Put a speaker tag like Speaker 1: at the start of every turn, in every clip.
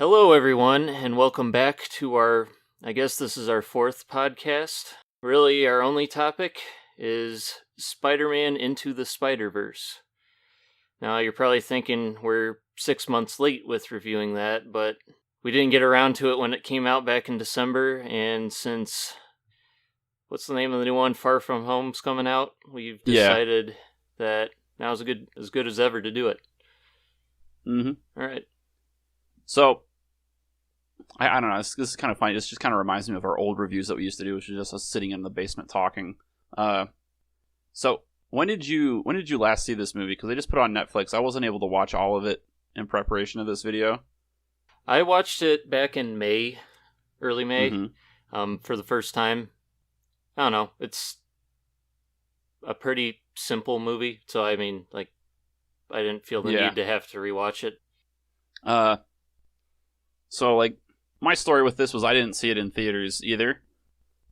Speaker 1: Hello, everyone, and welcome back to I guess this is our fourth podcast. Really, our only topic is Spider-Man Into the Spiderverse. Now, you're probably thinking we're 6 months late with reviewing that, but we didn't get around to it when it came out back in December, and since, what's the name of the new one, Far From Home's coming out, we've decided that now's as good as ever to do it.
Speaker 2: Mm-hmm.
Speaker 1: All right.
Speaker 2: So, I don't know, this is kind of funny. This just kind of reminds me of our old reviews that we used to do, which was just us sitting in the basement talking. So, when did you last see this movie? Because I just put it on Netflix. I wasn't able to watch all of it in preparation of this video.
Speaker 1: I watched it back in May, early May,
Speaker 2: Mm-hmm.
Speaker 1: for the first time. I don't know, it's a pretty simple movie, so I mean, like, I didn't feel the need to have to rewatch it.
Speaker 2: So, like, my story with this was I didn't see it in theaters either.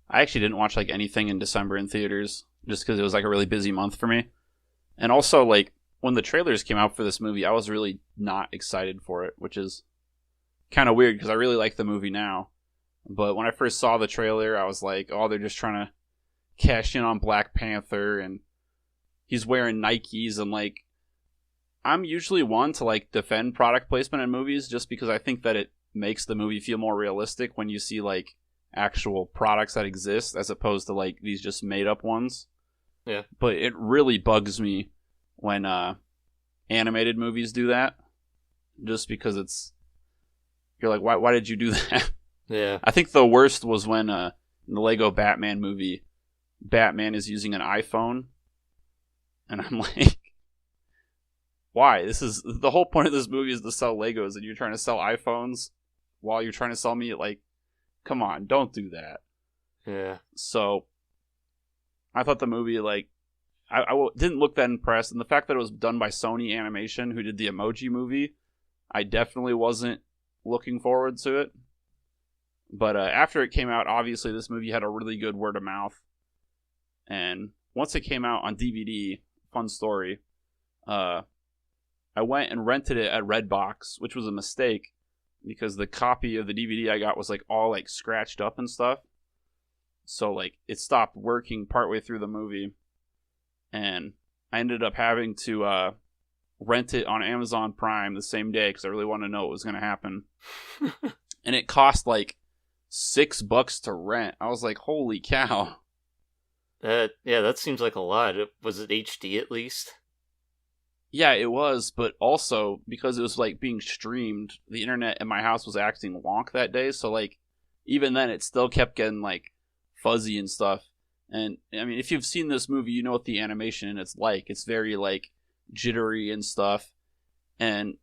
Speaker 2: I actually didn't watch, like, anything in December in theaters, just because it was, like, a really busy month for me. And also, like, when the trailers came out for this movie, I was really not excited for it, which is kind of weird, because I really like the movie now. But when I first saw the trailer, I was like, oh, they're just trying to cash in on Black Panther, and he's wearing Nikes, and, like, I'm usually one to, like, defend product placement in movies, just because I think that it makes the movie feel more realistic when you see, like, actual products that exist as opposed to, like, these just made up ones.
Speaker 1: Yeah.
Speaker 2: But it really bugs me when animated movies do that, just because you're like, why did you do that?
Speaker 1: Yeah.
Speaker 2: I think the worst was when in the Lego Batman movie, Batman is using an iPhone, and I'm like, why? This is the whole point of this movie is to sell Legos, and you're trying to sell iPhones while you're trying to sell me, like, come on, don't do that.
Speaker 1: Yeah.
Speaker 2: So, I thought the movie, like, I didn't look that impressed, and the fact that it was done by Sony Animation, who did the Emoji Movie, I definitely wasn't looking forward to it. But after it came out, obviously this movie had a really good word of mouth, and once it came out on DVD, fun story, I went and rented it at Redbox, which was a mistake, because the copy of the DVD I got was, like, all, like, scratched up and stuff. So, like, it stopped working partway through the movie, and I ended up having to rent it on Amazon Prime the same day, because I really wanted to know what was going to happen. And it cost, like, $6 to rent. I was like, holy cow.
Speaker 1: That seems like a lot. Was it HD at least?
Speaker 2: Yeah, it was, but also, because it was, like, being streamed, the internet in my house was acting wonk that day, so, like, even then, it still kept getting, like, fuzzy and stuff. And, I mean, if you've seen this movie, you know what the animation it's like. It's very, like, jittery and stuff. And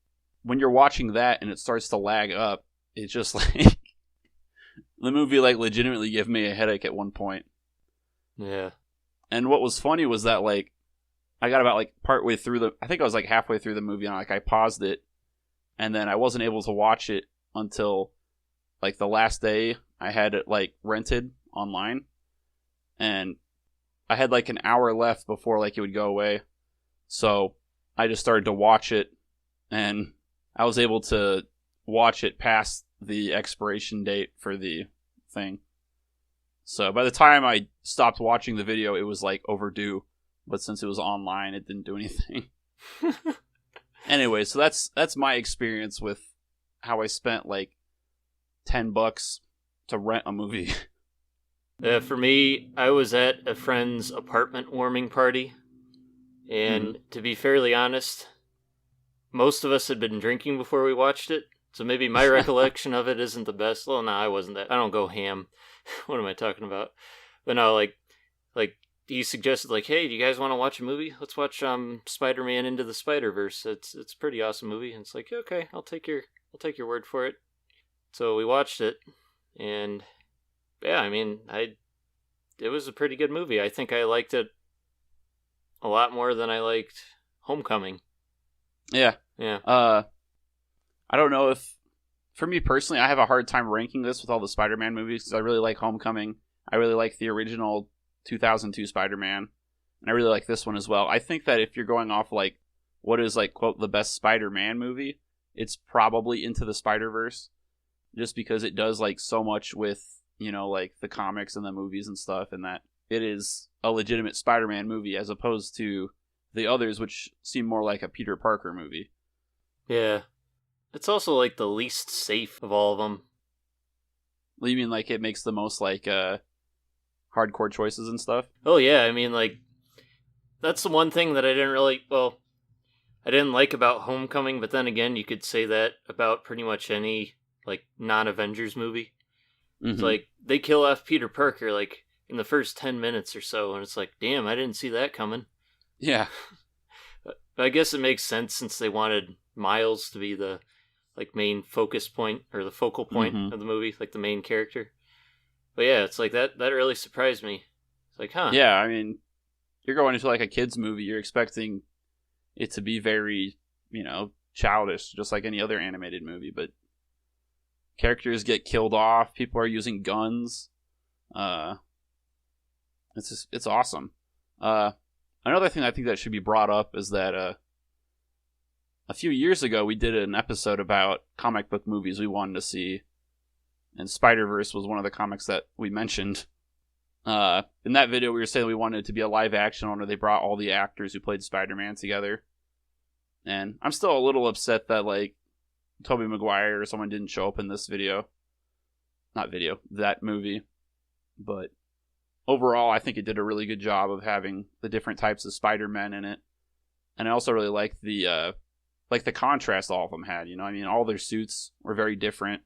Speaker 2: when you're watching that and it starts to lag up, it's just, like, the movie, like, legitimately gave me a headache at one point.
Speaker 1: Yeah.
Speaker 2: And what was funny was that, like, I got about, like, partway through I think I was, like, halfway through the movie, and, like, I paused it, and then I wasn't able to watch it until, like, the last day I had it, like, rented online, and I had, like, an hour left before, like, it would go away, so I just started to watch it, and I was able to watch it past the expiration date for the thing. So by the time I stopped watching the video, it was, like, overdue. But since it was online, it didn't do anything. Anyway, so that's my experience with how I spent, like, $10 to rent a movie.
Speaker 1: For me, I was at a friend's apartment warming party, and to be fairly honest, most of us had been drinking before we watched it, so maybe my recollection of it isn't the best. Well, no, I wasn't that. I don't go ham. What am I talking about? But no, like he suggested, like, hey, do you guys want to watch a movie? Let's watch Spider-Man Into the Spiderverse. It's a pretty awesome movie. And it's like, okay, I'll take your word for it. So we watched it, and yeah, I mean, it was a pretty good movie. I think I liked it a lot more than I liked Homecoming.
Speaker 2: Yeah.
Speaker 1: Yeah.
Speaker 2: I don't know if, for me personally, I have a hard time ranking this with all the Spider-Man movies, because I really like Homecoming. I really like the original 2002 Spider-Man, and I really like this one as well. I think that if you're going off, like, what is, like, quote, the best Spider-Man movie, it's probably Into the Spider-Verse. just because it does like so much with, like the comics and the movies and stuff, and that it is a legitimate Spider-Man movie as opposed to the others, which seem more like a Peter Parker movie.
Speaker 1: Yeah. It's also like the least safe of all of them.
Speaker 2: You mean like it makes the most like hardcore choices and stuff?
Speaker 1: Oh yeah, I mean like that's the one thing that I didn't like about Homecoming, but then again, you could say that about pretty much any like non-Avengers movie. It's like they kill off Peter Parker like in the first 10 minutes or so, and it's like, damn, I didn't see that coming.
Speaker 2: Yeah.
Speaker 1: But I guess it makes sense since they wanted Miles to be the like main focus point or the focal point of the movie, like the main character. But yeah, it's like that really surprised me. It's like, huh.
Speaker 2: Yeah, I mean, you're going into like a kids movie, you're expecting it to be very, childish, just like any other animated movie, but characters get killed off, people are using guns. It's awesome. Another thing I think that should be brought up is that a few years ago we did an episode about comic book movies we wanted to see, and Spiderverse was one of the comics that we mentioned. In that video we were saying we wanted it to be a live action one where they brought all the actors who played Spider-Man together. And I'm still a little upset that like Tobey Maguire or someone didn't show up in this that movie. But overall, I think it did a really good job of having the different types of Spider-Men in it. And I also really liked the contrast all of them had, all their suits were very different.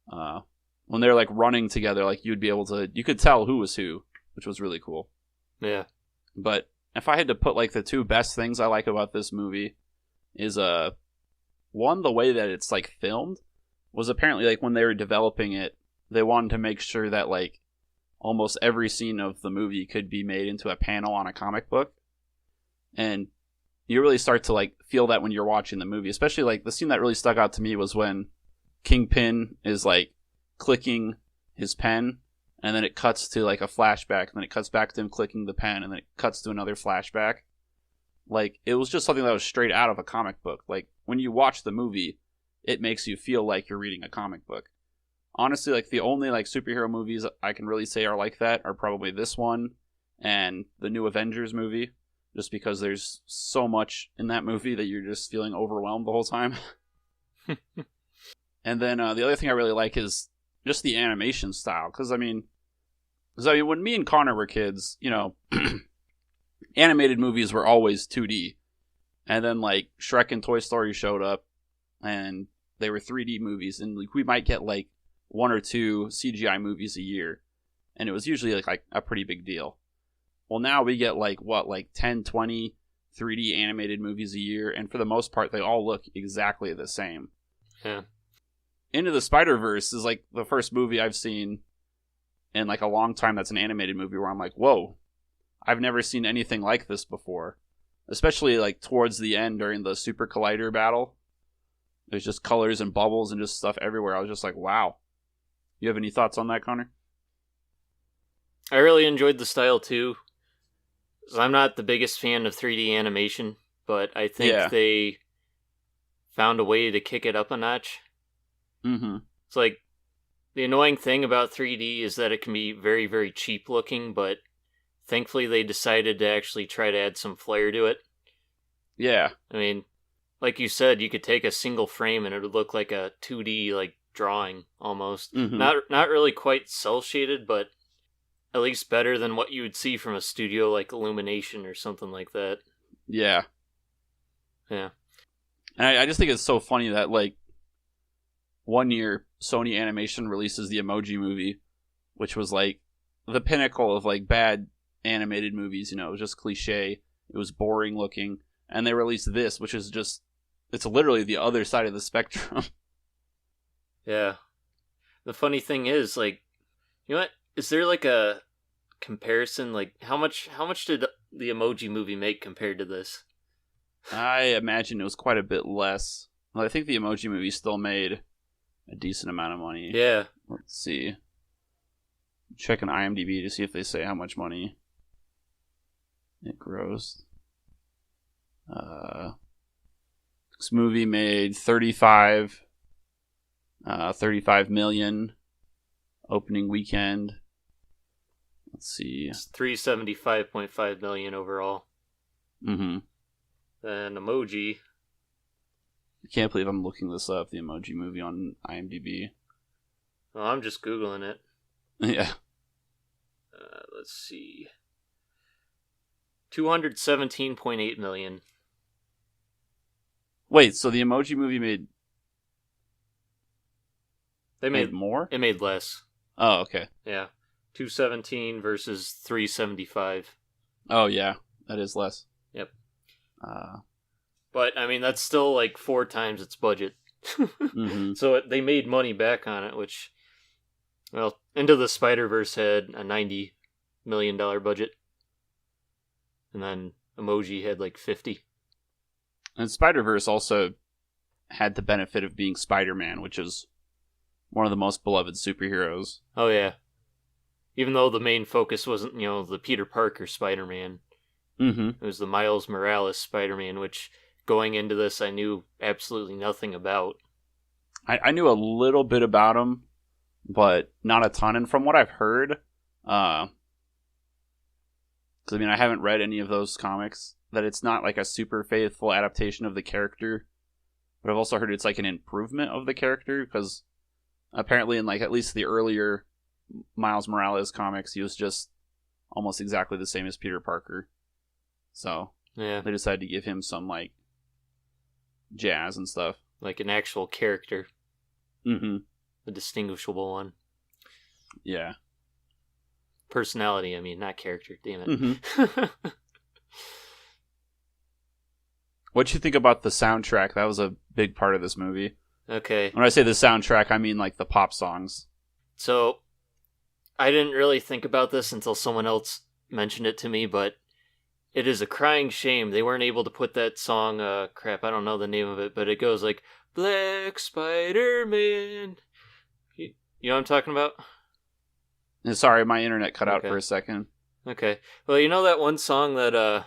Speaker 2: When they're like running together, like you could tell who was who, which was really cool.
Speaker 1: Yeah.
Speaker 2: But if I had to put like the two best things I like about this movie is one, the way that it's like filmed was apparently like when they were developing it, they wanted to make sure that like almost every scene of the movie could be made into a panel on a comic book. And you really start to like feel that when you're watching the movie, especially like the scene that really stuck out to me was when Kingpin is like clicking his pen, and then it cuts to like a flashback, and then it cuts back to him clicking the pen, and then it cuts to another flashback. Like, it was just something that was straight out of a comic book. Like, when you watch the movie, it makes you feel like you're reading a comic book. Honestly, like, the only like superhero movies I can really say are like that are probably this one and the new Avengers movie, just because there's so much in that movie that you're just feeling overwhelmed the whole time. And then the other thing I really like is just the animation style. Because, I mean, when me and Connor were kids, animated movies were always 2D. And then, like, Shrek and Toy Story showed up, and they were 3D movies. And like, we might get, like, 1 or 2 CGI movies a year. And it was usually, like a pretty big deal. Well, now we get, 10, 20 3D animated movies a year. And for the most part, they all look exactly the same.
Speaker 1: Yeah.
Speaker 2: Into the Spiderverse is like the first movie I've seen in like a long time that's an animated movie where I'm like, whoa, I've never seen anything like this before. Especially like towards the end during the Super Collider battle. There's just colors and bubbles and just stuff everywhere. I was just like, wow. You have any thoughts on that, Connor?
Speaker 1: I really enjoyed the style too. I'm not the biggest fan of 3D animation, but I think they found a way to kick it up a notch.
Speaker 2: Mm-hmm.
Speaker 1: It's like, the annoying thing about 3D is that it can be very, very cheap looking, but thankfully they decided to actually try to add some flair to it.
Speaker 2: Yeah.
Speaker 1: I mean, like you said, you could take a single frame and it would look like a 2D like drawing almost.
Speaker 2: Mm-hmm.
Speaker 1: Not really quite cel shaded, but at least better than what you would see from a studio like Illumination or something like that.
Speaker 2: Yeah.
Speaker 1: Yeah.
Speaker 2: And I just think it's so funny that like one year Sony Animation releases the Emoji Movie, which was like the pinnacle of like bad animated movies. It was just cliche. It was boring looking. And they released this, which is just, it's literally the other side of the spectrum.
Speaker 1: Yeah. The funny thing is, like, you know what? Is there like a comparison? Like, how much did the Emoji Movie make compared to this?
Speaker 2: I imagine it was quite a bit less. Well, I think the Emoji Movie still made a decent amount of money.
Speaker 1: Yeah.
Speaker 2: Let's see. Check an IMDb to see if they say how much money it grossed. This movie made $35 $35 million opening weekend. Let's see.
Speaker 1: It's $375.5 million overall.
Speaker 2: Mm-hmm.
Speaker 1: And Emoji.
Speaker 2: I can't believe I'm looking this up. The Emoji Movie on IMDb.
Speaker 1: Well, I'm just Googling it.
Speaker 2: Yeah.
Speaker 1: Let's see. 217.8 million.
Speaker 2: Wait, so the Emoji Movie made
Speaker 1: Made
Speaker 2: more?
Speaker 1: It made less.
Speaker 2: Oh, okay.
Speaker 1: Yeah. 217 versus 375.
Speaker 2: Oh, yeah. That is less.
Speaker 1: Yep.
Speaker 2: Uh,
Speaker 1: But, I mean, that's still like 4 times its budget.
Speaker 2: mm-hmm.
Speaker 1: So they made money back on it, which, well, Into the Spiderverse had a $90 million budget. And then Emoji had like 50.
Speaker 2: And Spiderverse also had the benefit of being Spider-Man, which is one of the most beloved superheroes.
Speaker 1: Oh, yeah. Even though the main focus wasn't, the Peter Parker Spider-Man.
Speaker 2: Mm-hmm.
Speaker 1: It was the Miles Morales Spider-Man, which, going into this, I knew absolutely nothing about.
Speaker 2: I knew a little bit about him, but not a ton. And from what I've heard, because I haven't read any of those comics, that it's not like a super faithful adaptation of the character. But I've also heard it's like an improvement of the character, because apparently in like at least the earlier Miles Morales comics, he was just almost exactly the same as Peter Parker. So
Speaker 1: Yeah.
Speaker 2: they decided to give him some like jazz and stuff.
Speaker 1: Like an actual character.
Speaker 2: Mm-hmm.
Speaker 1: A distinguishable one.
Speaker 2: Yeah.
Speaker 1: Personality, I mean, not character, damn it.
Speaker 2: Mm-hmm. What'd you think about the soundtrack? That was a big part of this movie.
Speaker 1: Okay.
Speaker 2: When I say the soundtrack, I mean like the pop songs.
Speaker 1: So, I didn't really think about this until someone else mentioned it to me, but it is a crying shame they weren't able to put that song, crap, I don't know the name of it, but it goes like, Black Spider-Man. You know what I'm talking about?
Speaker 2: And sorry, my internet cut out
Speaker 1: Okay.
Speaker 2: for a second.
Speaker 1: Okay. Well, you know that one song that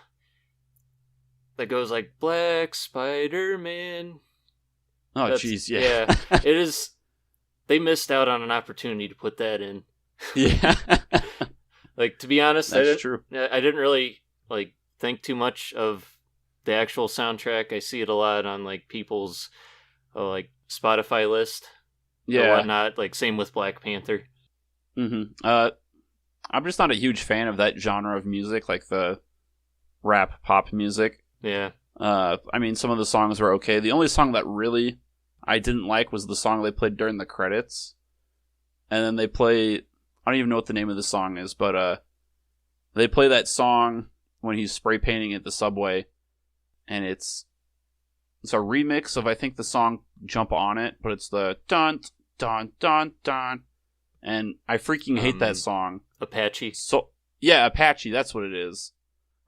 Speaker 1: goes like, Black Spider-Man?
Speaker 2: Oh, jeez, yeah.
Speaker 1: It is. They missed out on an opportunity to put that in.
Speaker 2: Yeah.
Speaker 1: Like, to be honest,
Speaker 2: That's true.
Speaker 1: I didn't really like think too much of the actual soundtrack. I see it a lot on like people's like Spotify list, or
Speaker 2: Yeah.
Speaker 1: whatnot. Like same with Black Panther.
Speaker 2: Mm-hmm. I'm just not a huge fan of that genre of music, like the rap pop music.
Speaker 1: Yeah.
Speaker 2: Some of the songs were okay. The only song that really I didn't like was the song they played during the credits. And then they play, I don't even know what the name of the song is, but they play that song when he's spray painting at the subway, and it's a remix of, I think, the song Jump On It, but it's the dun dun dun dun, and I freaking hate that song.
Speaker 1: Apache.
Speaker 2: So yeah, Apache, that's what it is.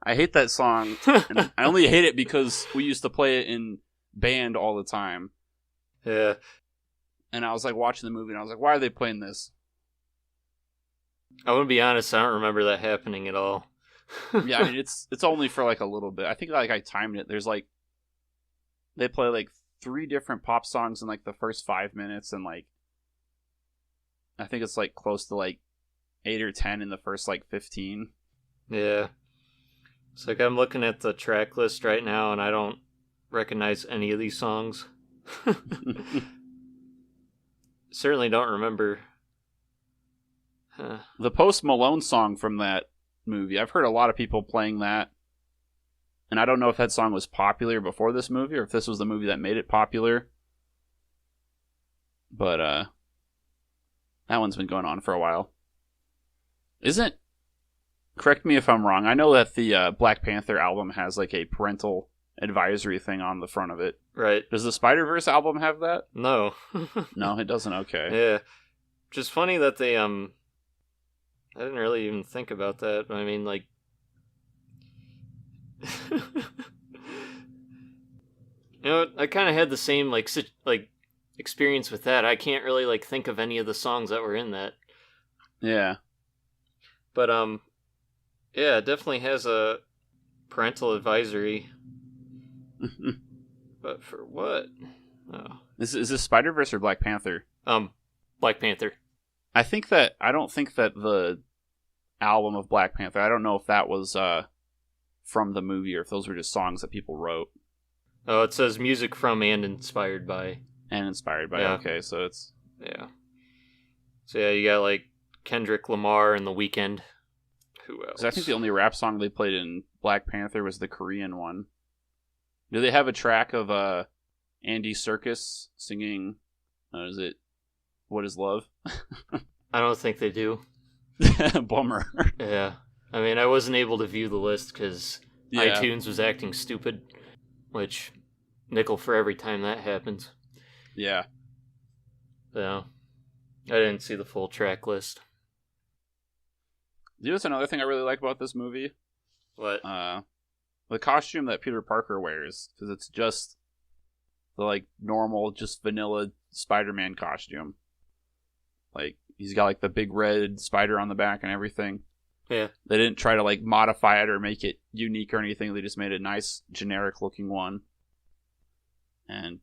Speaker 2: I hate that song, and I only hate it because we used to play it in band all the time.
Speaker 1: Yeah.
Speaker 2: And I was like watching the movie, and I was like, why are they playing this?
Speaker 1: I want to be honest, I don't remember that happening at all.
Speaker 2: Yeah, it's only for like a little bit. I think like I timed it. There's like they play like 3 different pop songs in like the first 5 minutes, and like I think it's like close to like 8 or 10 in the first like 15.
Speaker 1: Yeah. It's like I'm looking at the track list right now, and I don't recognize any of these songs. Certainly don't remember.
Speaker 2: The Post Malone song from that movie, I've heard a lot of people playing that, and I don't know if that song was popular before this movie or if this was the movie that made it popular, but that one's been going on for a while. Correct me if I'm wrong, I know that the Black Panther album has like a parental advisory thing on the front of it.
Speaker 1: Right.
Speaker 2: Does the Spiderverse album have that?
Speaker 1: No.
Speaker 2: No, it doesn't. Okay.
Speaker 1: Yeah. Just funny that they I didn't really even think about that. I mean, like, I kind of had the same like experience with that. I can't really like think of any of the songs that were in that.
Speaker 2: Yeah.
Speaker 1: But yeah, it definitely has a parental advisory. But for what? Oh.
Speaker 2: Is this Spider-Verse or Black Panther?
Speaker 1: Black Panther.
Speaker 2: I don't think that the album of Black Panther, I don't know if that was from the movie or if those were just songs that people wrote.
Speaker 1: Oh, it says music from and inspired by.
Speaker 2: And inspired by.
Speaker 1: Yeah.
Speaker 2: Okay, so it's...
Speaker 1: Yeah. So yeah, you got like Kendrick Lamar and The Weeknd. Who else?
Speaker 2: 'Cause I think the only rap song they played in Black Panther was the Korean one. Do they have a track of Andy Serkis singing, is it What Is Love?
Speaker 1: I don't think they do.
Speaker 2: Bummer.
Speaker 1: Yeah. I mean, I wasn't able to view the list because iTunes was acting stupid, which nickel for every time that happens.
Speaker 2: Yeah.
Speaker 1: So, I didn't see the full track list.
Speaker 2: You know what's another thing I really like about this movie?
Speaker 1: What?
Speaker 2: The costume that Peter Parker wears, because it's just the like normal, just vanilla Spider-Man costume. Like he's got like the big red spider on the back and everything.
Speaker 1: Yeah.
Speaker 2: They didn't try to like modify it or make it unique or anything. They just made a nice generic looking one. And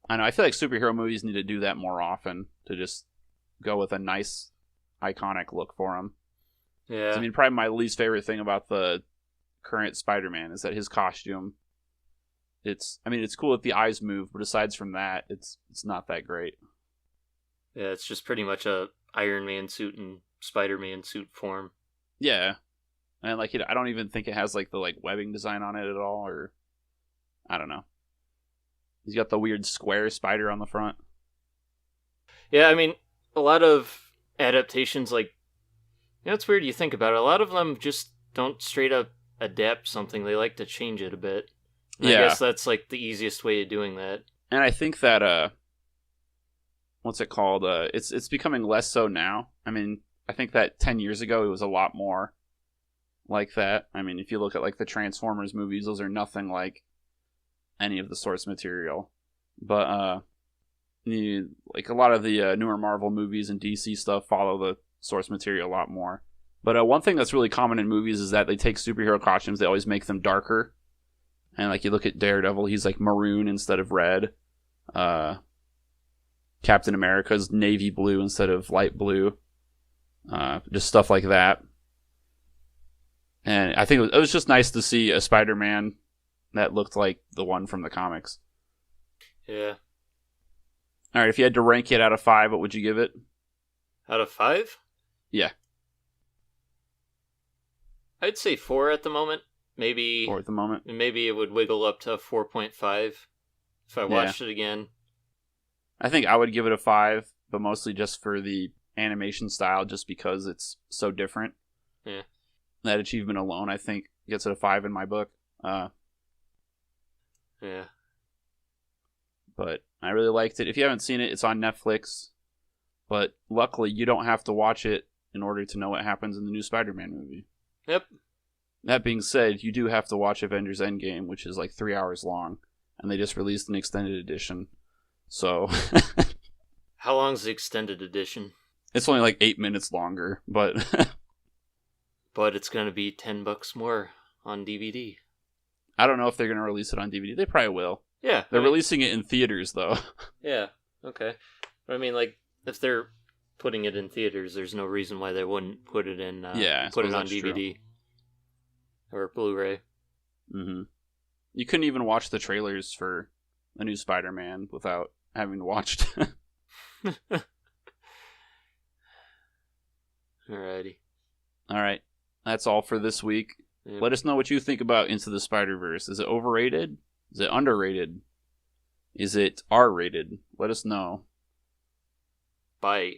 Speaker 2: I know I feel like superhero movies need to do that more often, to just go with a nice iconic look for them.
Speaker 1: Yeah.
Speaker 2: I mean, probably my least favorite thing about the current Spider-Man is that his costume, it's cool that the eyes move, but aside from that, it's not that great.
Speaker 1: Yeah, it's just pretty much a Iron Man suit and Spider-Man suit form.
Speaker 2: Yeah. And like I don't even think it has like the like webbing design on it at all, or I don't know. He's got the weird square spider on the front.
Speaker 1: Yeah, I mean, a lot of adaptations, like, you know, it's weird you think about it. A lot of them just don't straight up adapt something. They like to change it a bit. And
Speaker 2: Yeah.
Speaker 1: I guess that's like the easiest way of doing that.
Speaker 2: And I think that what's it called? It's becoming less so now. I mean, I think that 10 years ago it was a lot more like that. I mean, if you look at like the Transformers movies, those are nothing like any of the source material. But like a lot of the newer Marvel movies and DC stuff follow the source material a lot more. But one thing that's really common in movies is that they take superhero costumes, they always make them darker. And like you look at Daredevil, he's like maroon instead of red. Captain America's navy blue instead of light blue. Just stuff like that. And I think it was just nice to see a Spider-Man that looked like the one from the comics.
Speaker 1: Yeah.
Speaker 2: Alright, if you had to rank it out of 5, what would you give it?
Speaker 1: Out of 5?
Speaker 2: Yeah.
Speaker 1: I'd say 4 at the moment. Maybe
Speaker 2: 4 at the moment.
Speaker 1: Maybe it would wiggle up to 4.5 if I watched it again.
Speaker 2: I think I would give it a 5, but mostly just for the animation style, just because it's so different.
Speaker 1: Yeah.
Speaker 2: That achievement alone, I think, gets it a 5 in my book.
Speaker 1: Yeah.
Speaker 2: But I really liked it. If you haven't seen it, it's on Netflix. But luckily, you don't have to watch it in order to know what happens in the new Spider-Man movie.
Speaker 1: Yep.
Speaker 2: That being said, you do have to watch Avengers Endgame, which is like 3 hours long. And they just released an extended edition. So...
Speaker 1: How long's the extended edition?
Speaker 2: It's only like 8 minutes longer, but...
Speaker 1: But it's going to be $10 more on DVD.
Speaker 2: I don't know if they're going to release it on DVD. They probably will.
Speaker 1: Yeah.
Speaker 2: They're releasing it in theaters, though.
Speaker 1: Yeah, okay. But I mean, like, if they're putting it in theaters, there's no reason why they wouldn't put it in, put it on DVD. True. Or Blu-ray.
Speaker 2: Mm-hmm. You couldn't even watch the trailers for a new Spider-Man without having watched.
Speaker 1: Alrighty.
Speaker 2: Alright. That's all for this week.
Speaker 1: Yep.
Speaker 2: Let us know what you think about Into the Spider-Verse. Is it overrated? Is it underrated? Is it R-rated? Let us know.
Speaker 1: Bye.